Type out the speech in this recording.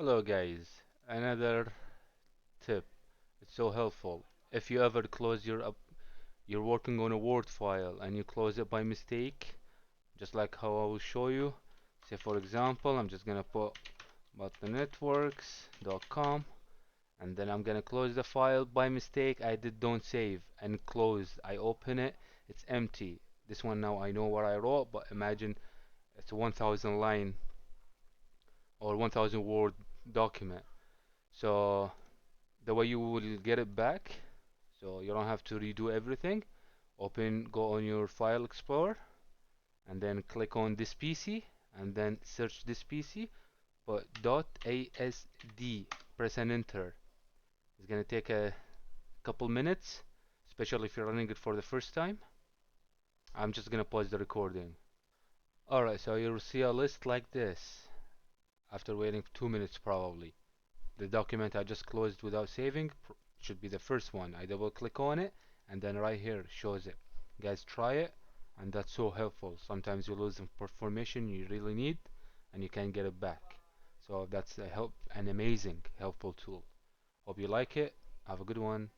Hello guys, another tip. It's so helpful. If you ever close you're working on a Word file and you close it by mistake, just like how I will show you. Say for example, I'm just gonna put buttonetworks.com and then I'm gonna close the file by mistake. I did don't save and close. I open it, it's empty. This one now I know what I wrote, but imagine it's a 1000 line or 1000 word document. So the way you will get it back, so you don't have to redo everything. Go on your file explorer and then click on this PC and then search this PC, but .asd, press and enter. It's gonna take a couple minutes, especially if you're running it for the first time. I'm just gonna pause the recording. Alright, so you'll see a list like this after waiting 2 minutes probably. The document I just closed without saving should be the first one. I double click on it and then right here shows it. Guys, try it, and that's so helpful. Sometimes you lose information you really need and you can't get it back. So that's an amazing helpful tool. Hope you like it. Have a good one.